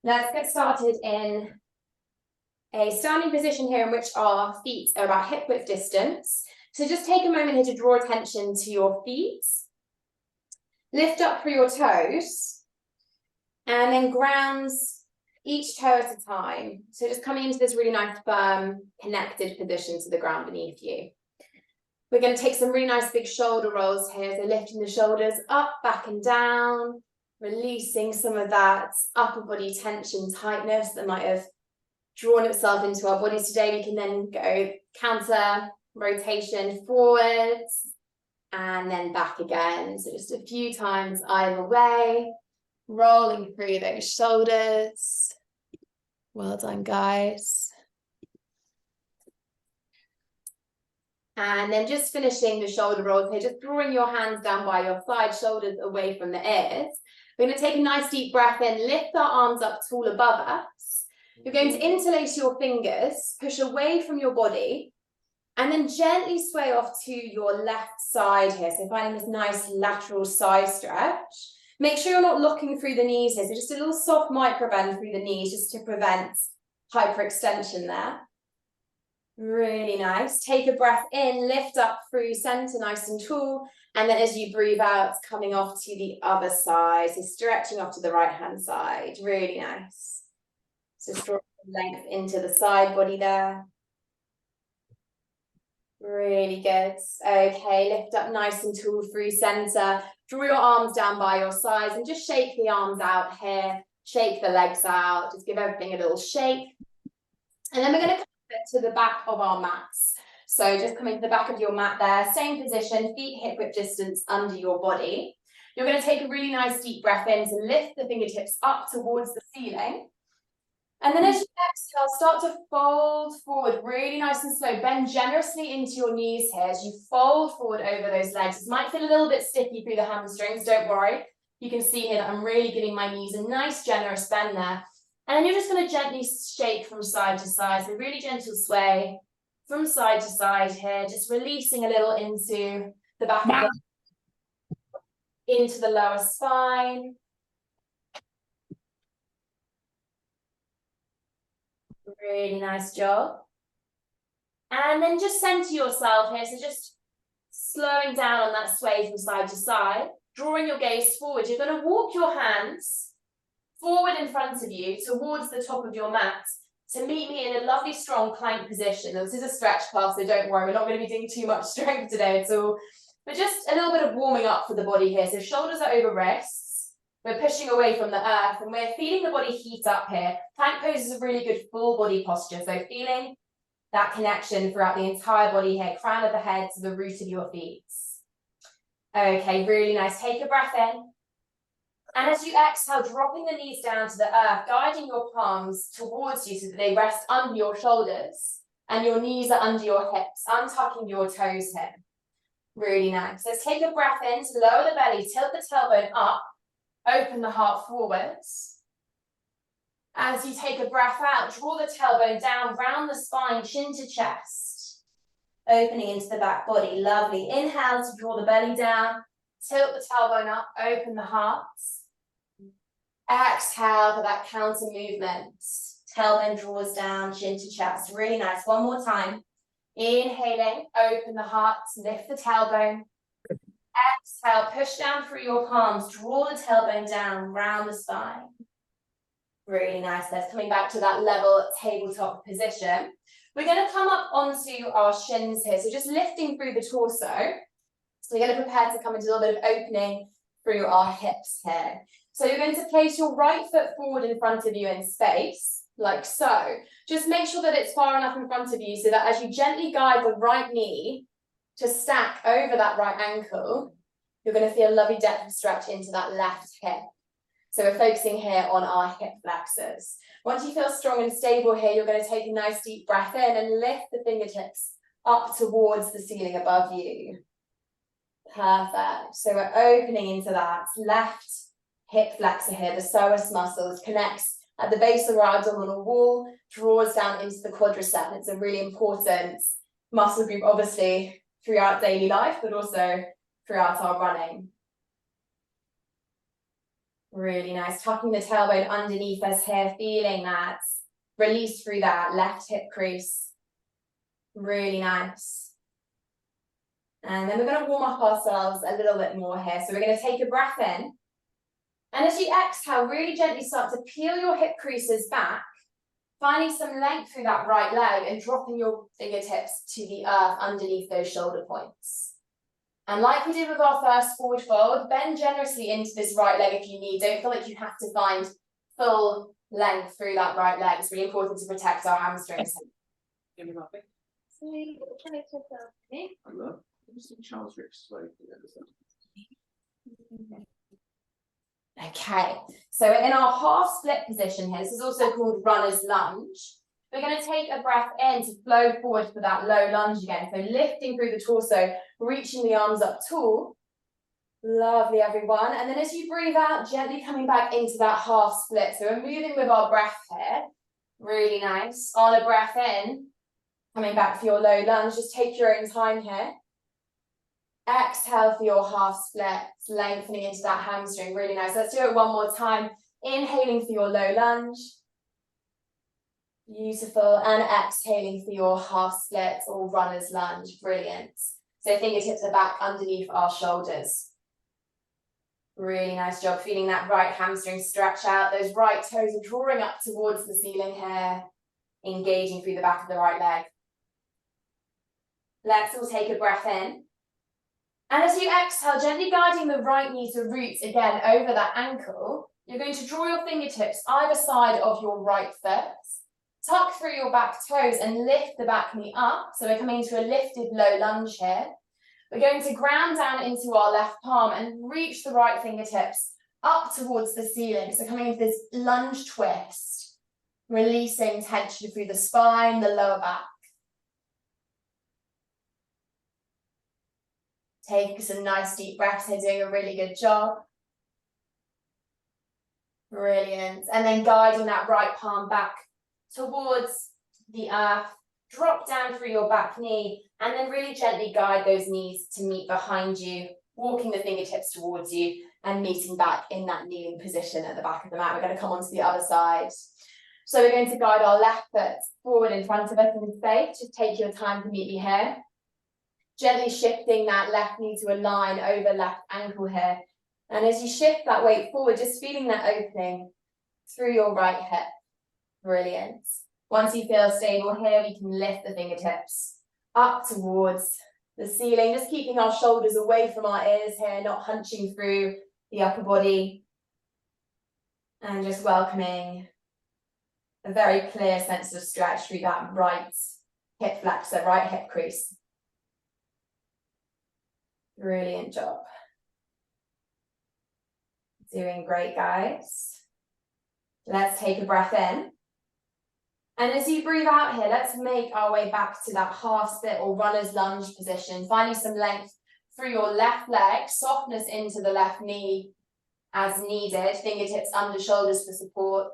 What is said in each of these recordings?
Let's get started in a standing position here in which our feet are about hip width distance. So just take a moment here to draw attention to your feet. Lift up through your toes and then ground each toe at a time. So just coming into this really nice, firm, connected position to the ground beneath you. We're going to take some really nice big shoulder rolls here. So lifting the shoulders up, back and down, releasing some of that upper body tension, tightness that might have drawn itself into our bodies today. We can then go counter rotation forwards and then back again. So just a few times either way, rolling through those shoulders. Well done, guys. And then just finishing the shoulder rolls here, just drawing your hands down by your side, shoulders away from the ears. We're going to take a nice deep breath in, lift our arms up tall above us. You're going to interlace your fingers, push away from your body, and then gently sway off to your left side here. So finding this nice lateral side stretch. Make sure you're not locking through the knees here. So just a little soft micro bend through the knees just to prevent hyperextension there. Really nice. Take a breath in, lift up through center, nice and tall. And then as you breathe out, coming off to the other side. So stretching off to the right-hand side. Really nice. So draw length into the side body there. Really good. Okay, lift up nice and tall through center. Draw your arms down by your sides and just shake the arms out here. Shake the legs out. Just give everything a little shake. And then we're going to come to the back of our mats. So just coming to the back of your mat there. Same position, feet hip width distance under your body. You're going to take a really nice deep breath in to lift the fingertips up towards the ceiling. And then as you exhale, start to fold forward, really nice and slow. Bend generously into your knees here as you fold forward over those legs. This might feel a little bit sticky through the hamstrings, don't worry. You can see here that I'm really giving my knees a nice generous bend there. And then you're just going to gently shake from side to side. So really gentle sway from side to side here, just releasing a little into the back of into the lower spine. Really nice job. And then just center yourself here. So just slowing down on that sway from side to side, drawing your gaze forward. You're going to walk your hands forward in front of you towards the top of your mat to meet me in a lovely strong plank position. This is a stretch class, so don't worry, we're not going to be doing too much strength today at all, but just a little bit of warming up for the body here. So shoulders are over wrists, we're pushing away from the earth and we're feeling the body heat up here. Plank pose is a really good full body posture, so feeling that connection throughout the entire body here, crown of the head to the root of your feet. Okay, really nice. Take a breath in. And as you exhale, dropping the knees down to the earth, guiding your palms towards you so that they rest under your shoulders and your knees are under your hips, untucking your toes here. Really nice. Let's take a breath in to lower the belly, tilt the tailbone up, open the heart forwards. As you take a breath out, draw the tailbone down, round the spine, chin to chest, opening into the back body. Lovely. Inhale to draw the belly down, tilt the tailbone up, open the heart. Exhale for that counter movement. Tailbone draws down, chin to chest. Really nice. One more time. Inhaling, open the heart, lift the tailbone. Exhale, push down through your palms, draw the tailbone down, round the spine. Really nice. Let's coming back to that level tabletop position. We're going to come up onto our shins here. So just lifting through the torso. So we're going to prepare to come into a little bit of opening through our hips here. So you're going to place your right foot forward in front of you in space, like so. Just make sure that it's far enough in front of you so that as you gently guide the right knee to stack over that right ankle, you're going to feel a lovely depth of stretch into that left hip. So we're focusing here on our hip flexors. Once you feel strong and stable here, you're going to take a nice deep breath in and lift the fingertips up towards the ceiling above you. Perfect. So we're opening into that left hip flexor here, the psoas muscles, connects at the base of our abdominal wall, draws down into the quadricep. It's a really important muscle group, obviously, throughout daily life, but also throughout our running. Really nice. Tucking the tailbone underneath us here, feeling that release through that left hip crease. Really nice. And then we're going to warm up ourselves a little bit more here. So we're going to take a breath in. And as you exhale, really gently start to peel your hip creases back, finding some length through that right leg and dropping your fingertips to the earth underneath those shoulder points. And like we did with our first forward fold, bend generously into this right leg if you need. Don't feel like you have to find full length through that right leg. It's really important to protect our hamstrings. Give me nothing. I love Charles Rick's way. Okay, so we're in our half split position here. This is also called runner's lunge. We're going to take a breath in to flow forward for that low lunge again. So lifting through the torso, reaching the arms up tall. Lovely, everyone. And then as you breathe out, gently coming back into that half split. So we're moving with our breath here. Really nice. On a breath in, coming back for your low lunge. Just take your own time here. Exhale for your half split, lengthening into that hamstring. Really nice. Let's do it one more time. Inhaling for your low lunge. Beautiful. And exhaling for your half split or runner's lunge. Brilliant. So fingertips are back underneath our shoulders. Really nice job. Feeling that right hamstring stretch out. Those right toes are drawing up towards the ceiling here. Engaging through the back of the right leg. Let's all take a breath in. And as you exhale, gently guiding the right knee to roots again over that ankle, you're going to draw your fingertips either side of your right foot. Tuck through your back toes and lift the back knee up. So we're coming into a lifted low lunge here. We're going to ground down into our left palm and reach the right fingertips up towards the ceiling. So coming into this lunge twist, releasing tension through the spine, the lower back. Take some nice deep breaths here, doing a really good job. Brilliant. And then guiding that right palm back towards the earth. Drop down through your back knee and then really gently guide those knees to meet behind you, walking the fingertips towards you and meeting back in that kneeling position at the back of the mat. We're going to come onto the other side. So we're going to guide our left foot forward in front of us in space. Just take your time to meet me here. Gently shifting that left knee to align over left ankle here. And as you shift that weight forward, just feeling that opening through your right hip. Brilliant. Once you feel stable here, we can lift the fingertips up towards the ceiling, just keeping our shoulders away from our ears here, not hunching through the upper body. And just welcoming a very clear sense of stretch through that right hip flexor, right hip crease. Brilliant job. Doing great, guys. Let's take a breath in. And as you breathe out here, let's make our way back to that half split or runner's lunge position, finding some length through your left leg, softness into the left knee as needed, fingertips under shoulders for support,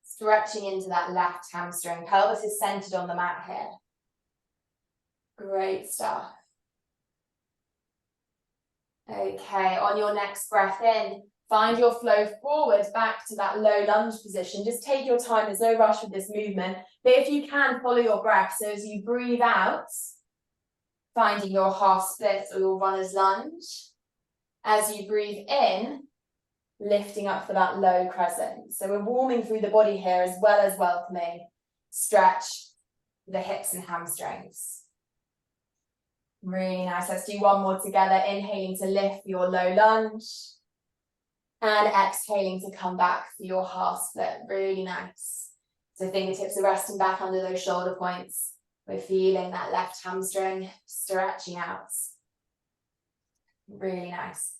stretching into that left hamstring. Pelvis is centered on the mat here. Great stuff. Okay, on your next breath in, find your flow forward back to that low lunge position. Just take your time, there's no rush with this movement. But if you can, follow your breath. So as you breathe out, finding your half split or your runner's lunge. As you breathe in, lifting up for that low crescent. So we're warming through the body here as well as welcoming stretch the hips and hamstrings. Really nice. Let's do one more together. Inhaling to lift for your low lunge. And exhaling to come back for your half split. Really nice. So fingertips are resting back under those shoulder points. We're feeling that left hamstring stretching out. Really nice.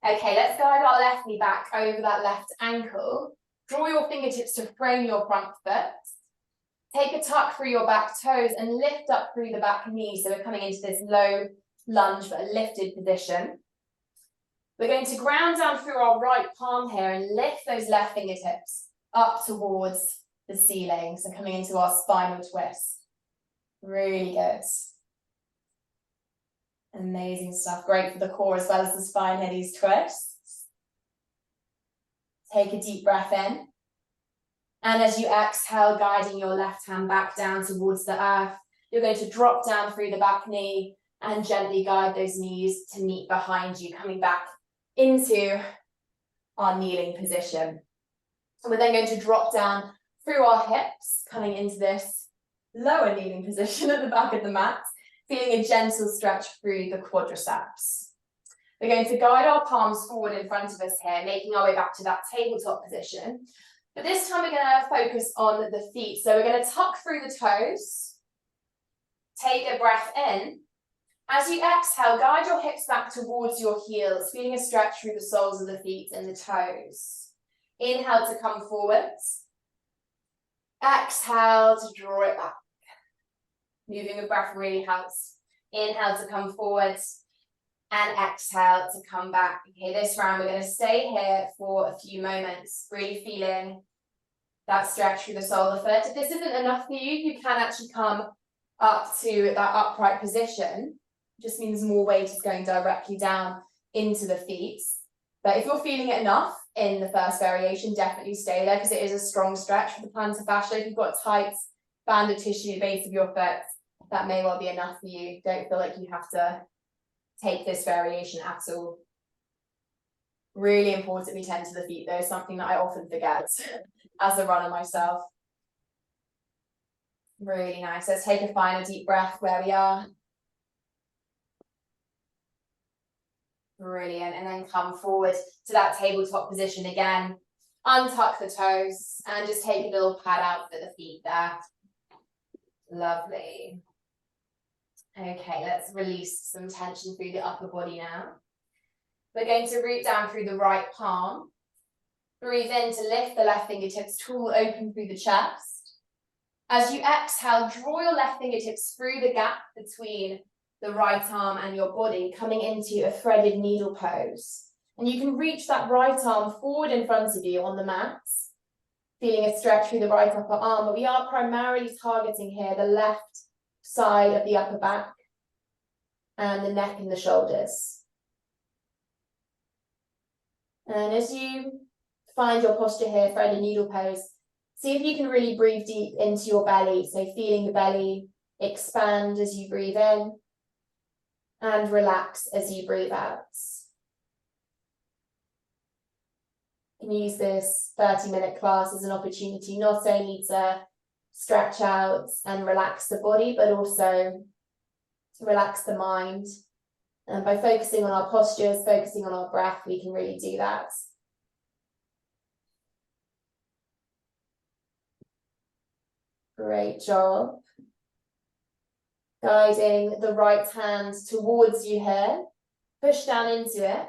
Okay, let's guide our left knee back over that left ankle. Draw your fingertips to frame your front foot. Take a tuck through your back toes and lift up through the back knee. So we're coming into this low lunge but a lifted position. We're going to ground down through our right palm here and lift those left fingertips up towards the ceiling. So coming into our spinal twist. Really good. Amazing stuff. Great for the core as well as the spine here, these twists. Take a deep breath in. And as you exhale, guiding your left hand back down towards the earth, you're going to drop down through the back knee and gently guide those knees to meet behind you, coming back into our kneeling position. And we're then going to drop down through our hips, coming into this lower kneeling position at the back of the mat, feeling a gentle stretch through the quadriceps. We're going to guide our palms forward in front of us here, making our way back to that tabletop position. But this time we're going to focus on the feet. So we're going to tuck through the toes. Take a breath in. As you exhale, guide your hips back towards your heels, feeling a stretch through the soles of the feet and the toes. Inhale to come forwards. Exhale to draw it back. Moving with breath really helps. Inhale to come forwards. And exhale to come back. Okay, this round we're going to stay here for a few moments, really feeling that stretch through the sole of the foot. If this isn't enough for you, you can actually come up to that upright position. Just means more weight is going directly down into the feet. But if you're feeling it enough in the first variation, definitely stay there because it is a strong stretch for the plantar fascia. If you've got tight band of tissue at the base of your foot, that may well be enough for you. Don't feel like you have to take this variation at all. Really important we tend to the feet though, something that I often forget as a runner myself. Really nice. Let's take a final deep breath where we are. Brilliant. And then come forward to that tabletop position again. Untuck the toes and just take a little pad out for the feet there. Lovely. Okay, let's release some tension through the upper body now. We're going to root down through the right palm. Breathe in to lift the left fingertips, tool open through the chest. As you exhale, draw your left fingertips through the gap between the right arm and your body, coming into a threaded needle pose. And you can reach that right arm forward in front of you on the mat, feeling a stretch through the right upper arm, but we are primarily targeting here the left side of the upper back and the neck and the shoulders. And as you find your posture here, threaded needle pose, see if you can really breathe deep into your belly. So feeling the belly expand as you breathe in and relax as you breathe out. You can use this 30-minute class as an opportunity not only to stretch out and relax the body, but also to relax the mind. And by focusing on our postures, focusing on our breath, we can really do that. Great job. Guiding the right hand towards you here. Push down into it.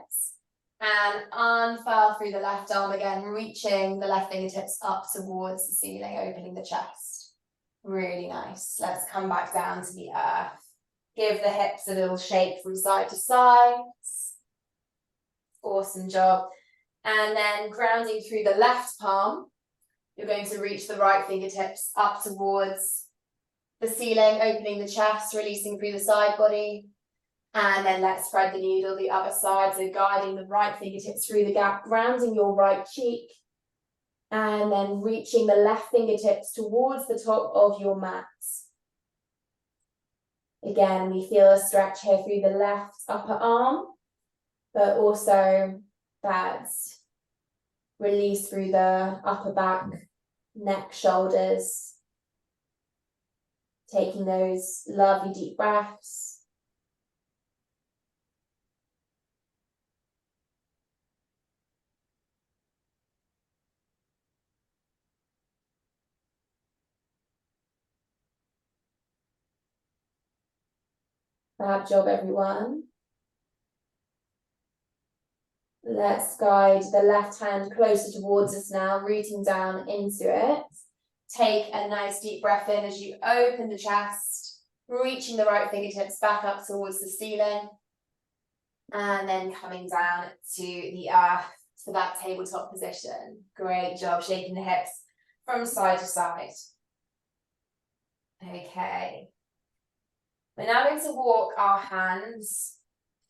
And unfurl through the left arm again, reaching the left fingertips up towards the ceiling, opening the chest. Really nice. Let's come back down to the earth. Give the hips a little shake from side to side. Awesome job. And then grounding through the left palm, you're going to reach the right fingertips up towards the ceiling, opening the chest, releasing through the side body. And then let's spread the needle the other side. So guiding the right fingertips through the gap, grounding your right cheek. And then reaching the left fingertips towards the top of your mat. Again, we feel a stretch here through the left upper arm, but also that release through the upper back, neck, shoulders. Taking those lovely deep breaths. Fab job, everyone. Let's guide the left hand closer towards us now, rooting down into it. Take a nice deep breath in as you open the chest, reaching the right fingertips back up towards the ceiling. And then coming down to the earth for that tabletop position. Great job, shaking the hips from side to side. Okay. We're now going to walk our hands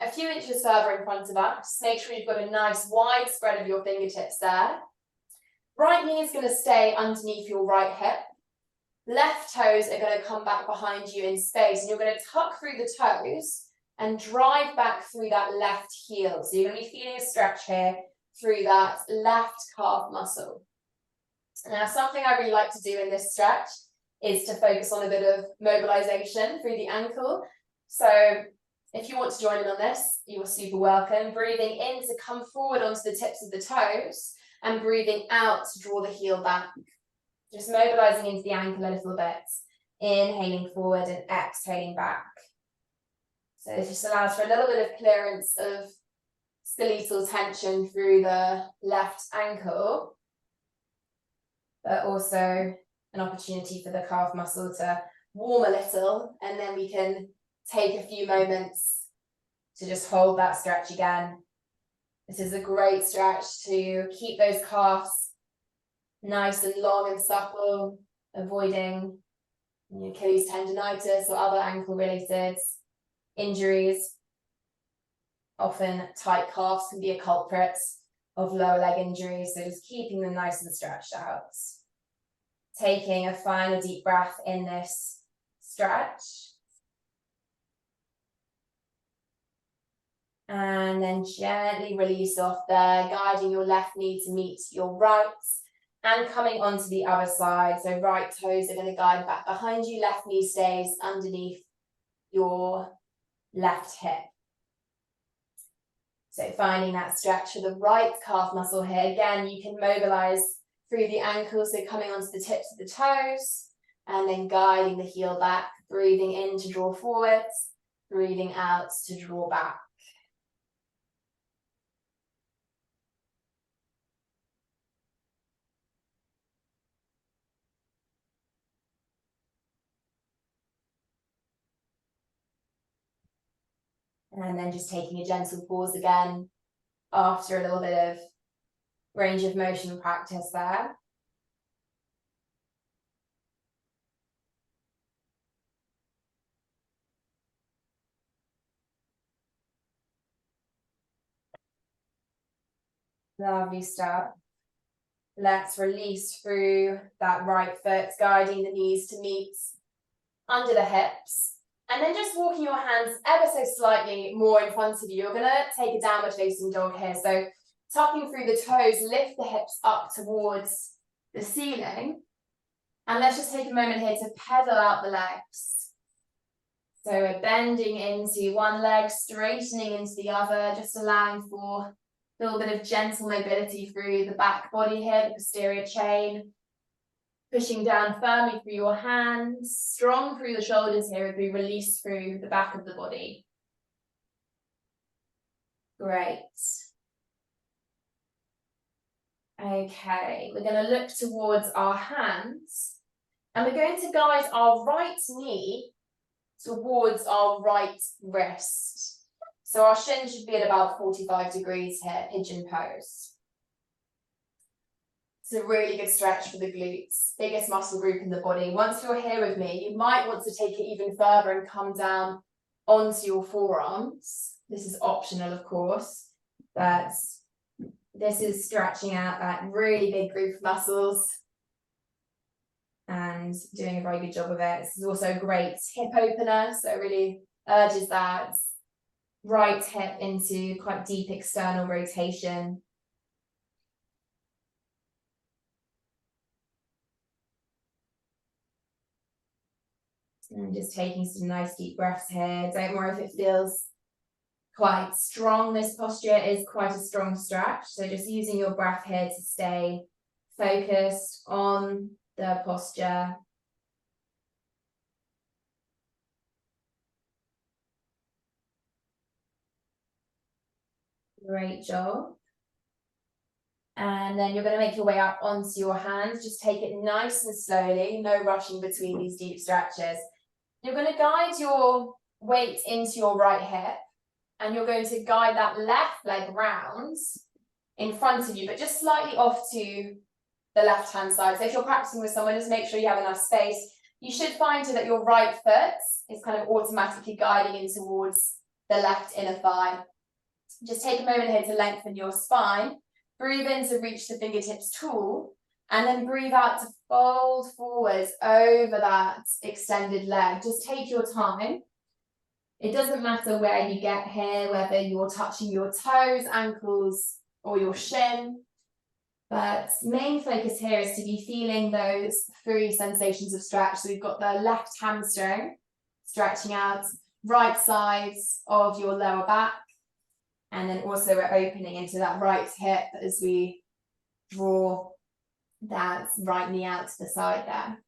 a few inches further in front of us. Make sure you've got a nice wide spread of your fingertips there. Right knee is going to stay underneath your right hip. Left toes are going to come back behind you in space, and you're going to tuck through the toes and drive back through that left heel. So you're going to be feeling a stretch here through that left calf muscle. Now, something I really like to do in this stretch is to focus on a bit of mobilization through the ankle. So if you want to join in on this, you're super welcome. Breathing in to come forward onto the tips of the toes, and breathing out to draw the heel back. Just mobilizing into the ankle a little bit. Inhaling forward and exhaling back. So this just allows for a little bit of clearance of skeletal tension through the left ankle, but also an opportunity for the calf muscle to warm a little, and then we can take a few moments to just hold that stretch again. This is a great stretch to keep those calves nice and long and supple, avoiding Achilles tendonitis or other ankle-related injuries. Often tight calves can be a culprit of lower leg injuries, so just keeping them nice and stretched out. Taking a final deep breath in this stretch. And then gently release off there, guiding your left knee to meet your right, and coming onto the other side. So right toes are going to guide back behind you, left knee stays underneath your left hip. So finding that stretch for the right calf muscle here. Again, you can mobilize through the ankles, so coming onto the tips of the toes, and then guiding the heel back, breathing in to draw forwards, breathing out to draw back. And then just taking a gentle pause again after a little bit of range of motion practice there. Lovely stuff. Let's release through that right foot, guiding the knees to meet under the hips. And then just walking your hands ever so slightly more in front of you. You're going to take a downward facing dog here. So tucking through the toes, lift the hips up towards the ceiling. And let's just take a moment here to pedal out the legs. So we're bending into one leg, straightening into the other, just allowing for a little bit of gentle mobility through the back body here, the posterior chain. Pushing down firmly through your hands, strong through the shoulders here as we release through the back of the body. Great. Okay, we're going to look towards our hands, and we're going to guide our right knee towards our right wrist. So our shin should be at about 45 degrees here, pigeon pose. It's a really good stretch for the glutes, biggest muscle group in the body. Once you're here with me, you might want to take it even further and come down onto your forearms. This is optional, of course, but this is stretching out that really big group of muscles and doing a very good job of it. This is also a great hip opener, so it really urges that right hip into quite deep external rotation. And just taking some nice deep breaths here. Don't worry if it feels quite strong. This posture is quite a strong stretch. So just using your breath here to stay focused on the posture. Great job. And then you're going to make your way up onto your hands. Just take it nice and slowly, no rushing between these deep stretches. You're going to guide your weight into your right hip, and you're going to guide that left leg round in front of you, but just slightly off to the left-hand side. So if you're practicing with someone, just make sure you have enough space. You should find that your right foot is kind of automatically guiding in towards the left inner thigh. Just take a moment here to lengthen your spine. Breathe in to reach the fingertips tall, And then breathe out to fold forwards over that extended leg. Just take your time. It doesn't matter where you get here, whether you're touching your toes, ankles, or your shin. But main focus here is to be feeling those 3 sensations of stretch. So we've got the left hamstring, stretching out, right sides of your lower back. And then also we're opening into that right hip as we draw that right knee out to the side there.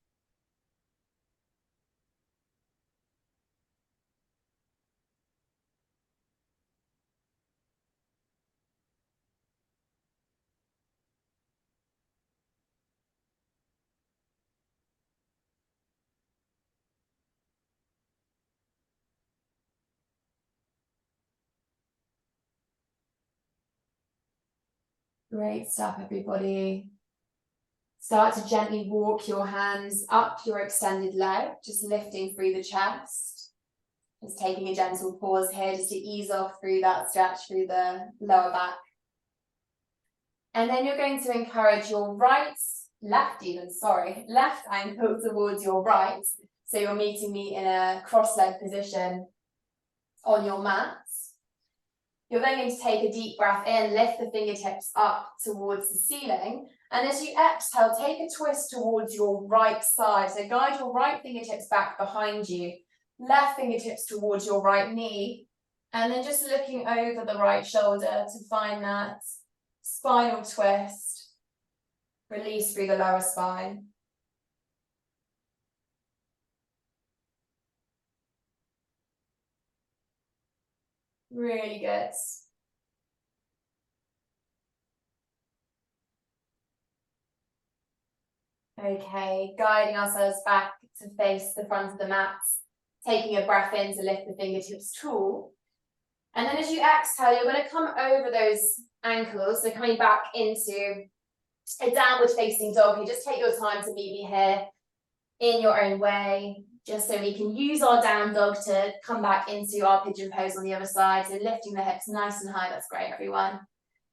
Great stuff, everybody. Start to gently walk your hands up your extended leg, just lifting through the chest. Just taking a gentle pause here just to ease off through that stretch through the lower back. And then you're going to encourage your left ankle towards your right. So you're meeting me in a cross-leg position on your mat. You're then going to take a deep breath in, lift the fingertips up towards the ceiling. And as you exhale, take a twist towards your right side. So guide your right fingertips back behind you, left fingertips towards your right knee, and then just looking over the right shoulder to find that spinal twist. Release through the lower spine. Really good. Okay, guiding ourselves back to face the front of the mat, taking a breath in to lift the fingertips tall. And then as you exhale, you're going to come over those ankles, so coming back into a downward facing dog. You just take your time to meet me here in your own way, just so we can use our down dog to come back into our pigeon pose on the other side. So lifting the hips nice and high. That's great, everyone.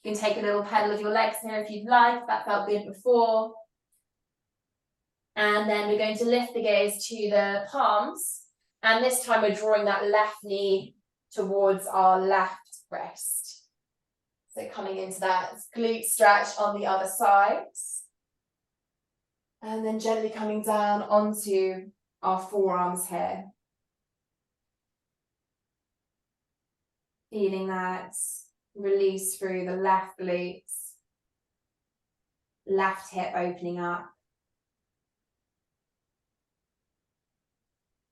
You can take a little pedal of your legs here if you'd like, if that felt good before. And then we're going to lift the gaze to the palms. And this time we're drawing that left knee towards our left wrist. So coming into that glute stretch on the other side. And then gently coming down onto our forearms here. Feeling that release through the left glutes. Left hip opening up.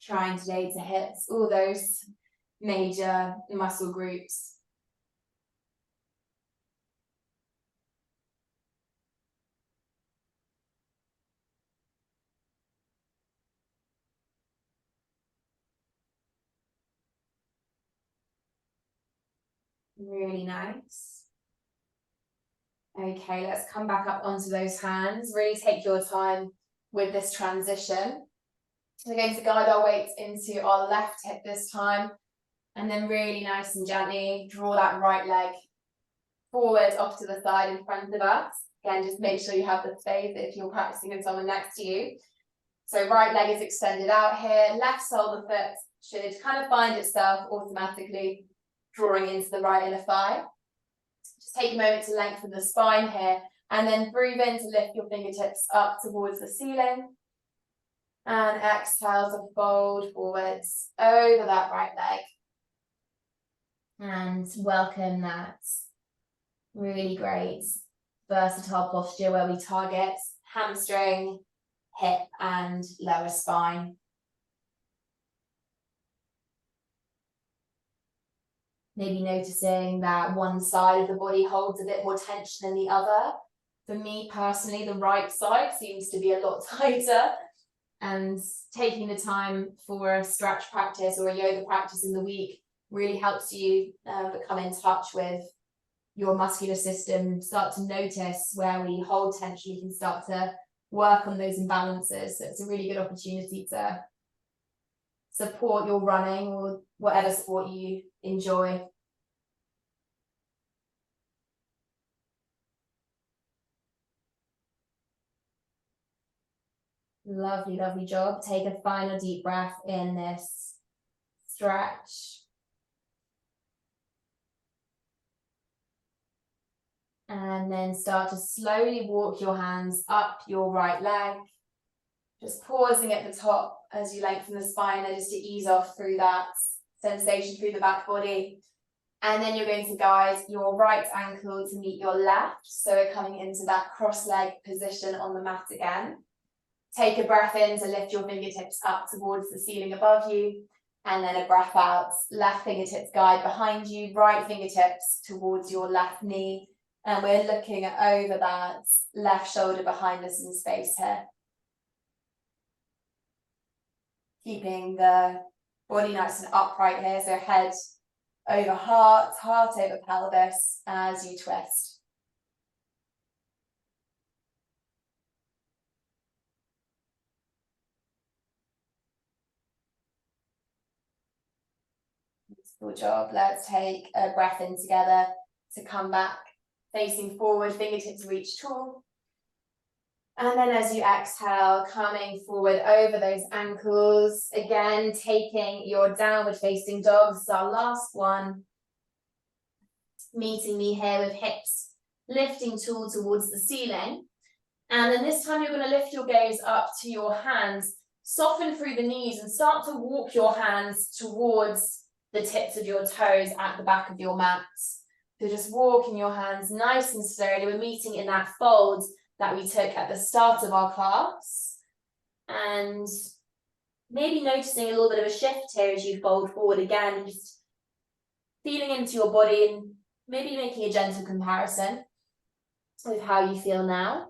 Trying today to hit all those major muscle groups. Really nice. Okay, let's come back up onto those hands. Really take your time with this transition. We're going to guide our weight into our left hip this time, and then really nice and gently draw that right leg forward off to the side in front of us. Again, just make sure you have the space if you're practicing with someone next to you. So right leg is extended out here, left sole of the foot should kind of find itself automatically drawing into the right inner thigh. Just take a moment to lengthen the spine here, and then breathe in to lift your fingertips up towards the ceiling. And exhale to fold forwards over that right leg. And welcome that really great versatile posture where we target hamstring, hip, and lower spine. Maybe noticing that one side of the body holds a bit more tension than the other. For me personally, the right side seems to be a lot tighter. And taking the time for a stretch practice or a yoga practice in the week really helps you become in touch with your muscular system, start to notice where we hold tension. You can start to work on those imbalances. So it's a really good opportunity to support your running or whatever sport you enjoy. Lovely, lovely job. Take a final deep breath in this stretch. And then start to slowly walk your hands up your right leg. Just pausing at the top as you lengthen the spine there, just to ease off through that sensation through the back body. And then you're going to guide your right ankle to meet your left. So we're coming into that cross leg position on the mat again. Take a breath in to lift your fingertips up towards the ceiling above you. And then a breath out, left fingertips guide behind you, right fingertips towards your left knee. And we're looking over that left shoulder behind us in space here. Keeping the body nice and upright here, so head over heart, heart over pelvis as you twist. Good job. Let's take a breath in together to come back, facing forward, fingertips reach tall. And then as you exhale, coming forward over those ankles, again, taking your downward facing dog. This is our last one. Meeting me here with hips lifting tall towards the ceiling. And then this time you're going to lift your gaze up to your hands, soften through the knees and start to walk your hands towards the tips of your toes at the back of your mat. So just walking your hands nice and slowly. We're meeting in that fold that we took at the start of our class. And maybe noticing a little bit of a shift here as you fold forward again, just feeling into your body and maybe making a gentle comparison with how you feel now.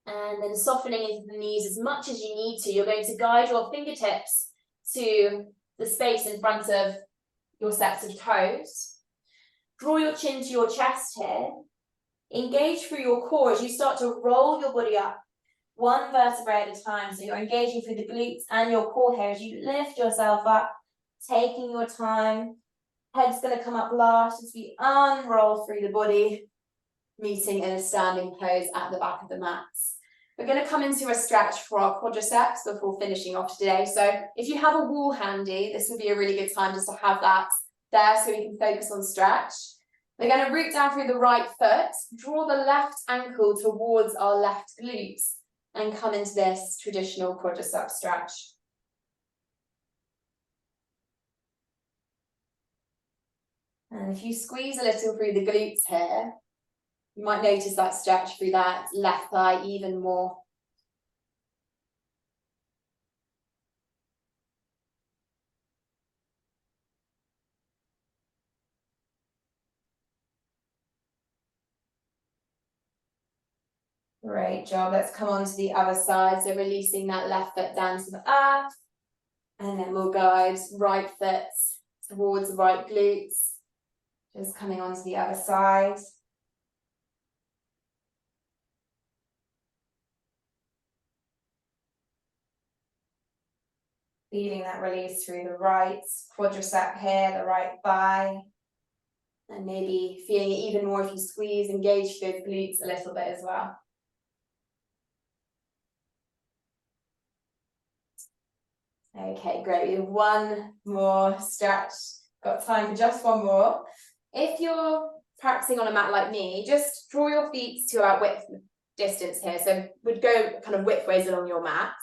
And then softening into the knees as much as you need to. You're going to guide your fingertips to the space in front of your sets of toes. Draw your chin to your chest here. Engage through your core as you start to roll your body up, one vertebrae at a time. So you're engaging through the glutes and your core here as you lift yourself up, taking your time. Head's going to come up last as we unroll through the body, meeting in a standing pose at the back of the mats. We're going to come into a stretch for our quadriceps before finishing off today. So if you have a wall handy, this would be a really good time just to have that there so we can focus on stretch. We're going to root down through the right foot, draw the left ankle towards our left glutes, and come into this traditional quadricep stretch. And if you squeeze a little through the glutes here, you might notice that stretch through that left thigh even more. Great job. Let's come on to the other side. So releasing that left foot down to the earth. And then we'll guide right foot towards the right glutes. Just coming on to the other side. Feeling that release through the right quadricep here, the right thigh. And maybe feeling it even more if you squeeze, engage those glutes a little bit as well. Okay, great. We have one more stretch. Got time for just one more. If you're practicing on a mat like me, just draw your feet to about width distance here. So we'd go kind of widthways along your mat.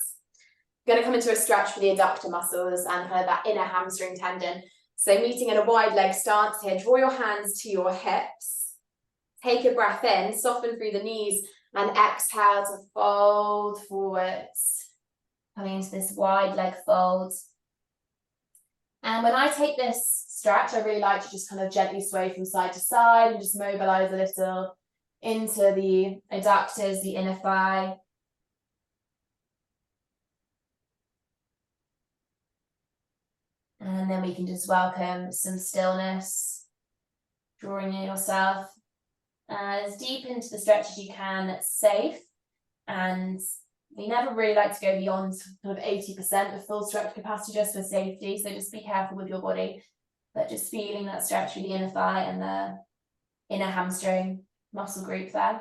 Going to come into a stretch for the adductor muscles and kind of that inner hamstring tendon. So meeting in a wide leg stance here, draw your hands to your hips. Take a breath in, soften through the knees, and exhale to fold forwards. Coming into this wide leg fold. And when I take this stretch, I really like to just kind of gently sway from side to side and just mobilize a little into the adductors, the inner thigh. And then we can just welcome some stillness, drawing in yourself as deep into the stretch as you can. That's safe. And we never really like to go beyond kind of 80% of full stretch capacity just for safety. So just be careful with your body, but just feeling that stretch through the inner thigh and the inner hamstring muscle group there.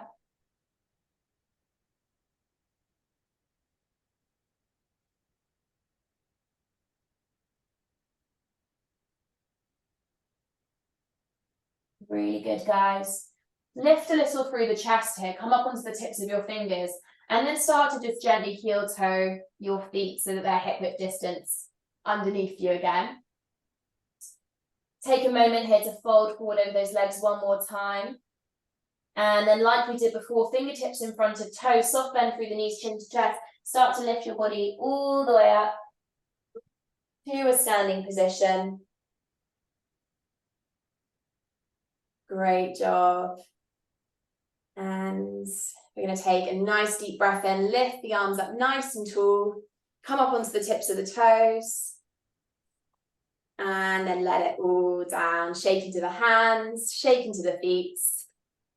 Really good, guys. Lift a little through the chest here, come up onto the tips of your fingers, and then start to just gently heel toe your feet so that they're hip width distance underneath you again. Take a moment here to fold forward over those legs one more time. And then like we did before, fingertips in front of toes, soft bend through the knees, chin to chest. Start to lift your body all the way up to a standing position. Great job. And we're going to take a nice deep breath in, lift the arms up nice and tall, come up onto the tips of the toes, and then let it all down. Shake into the hands, shake into the feet,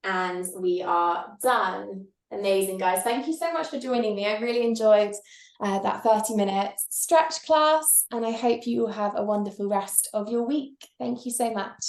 and we are done. Amazing, guys. Thank you so much for joining me. I really enjoyed that 30-minute stretch class, and I hope you will have a wonderful rest of your week. Thank you so much.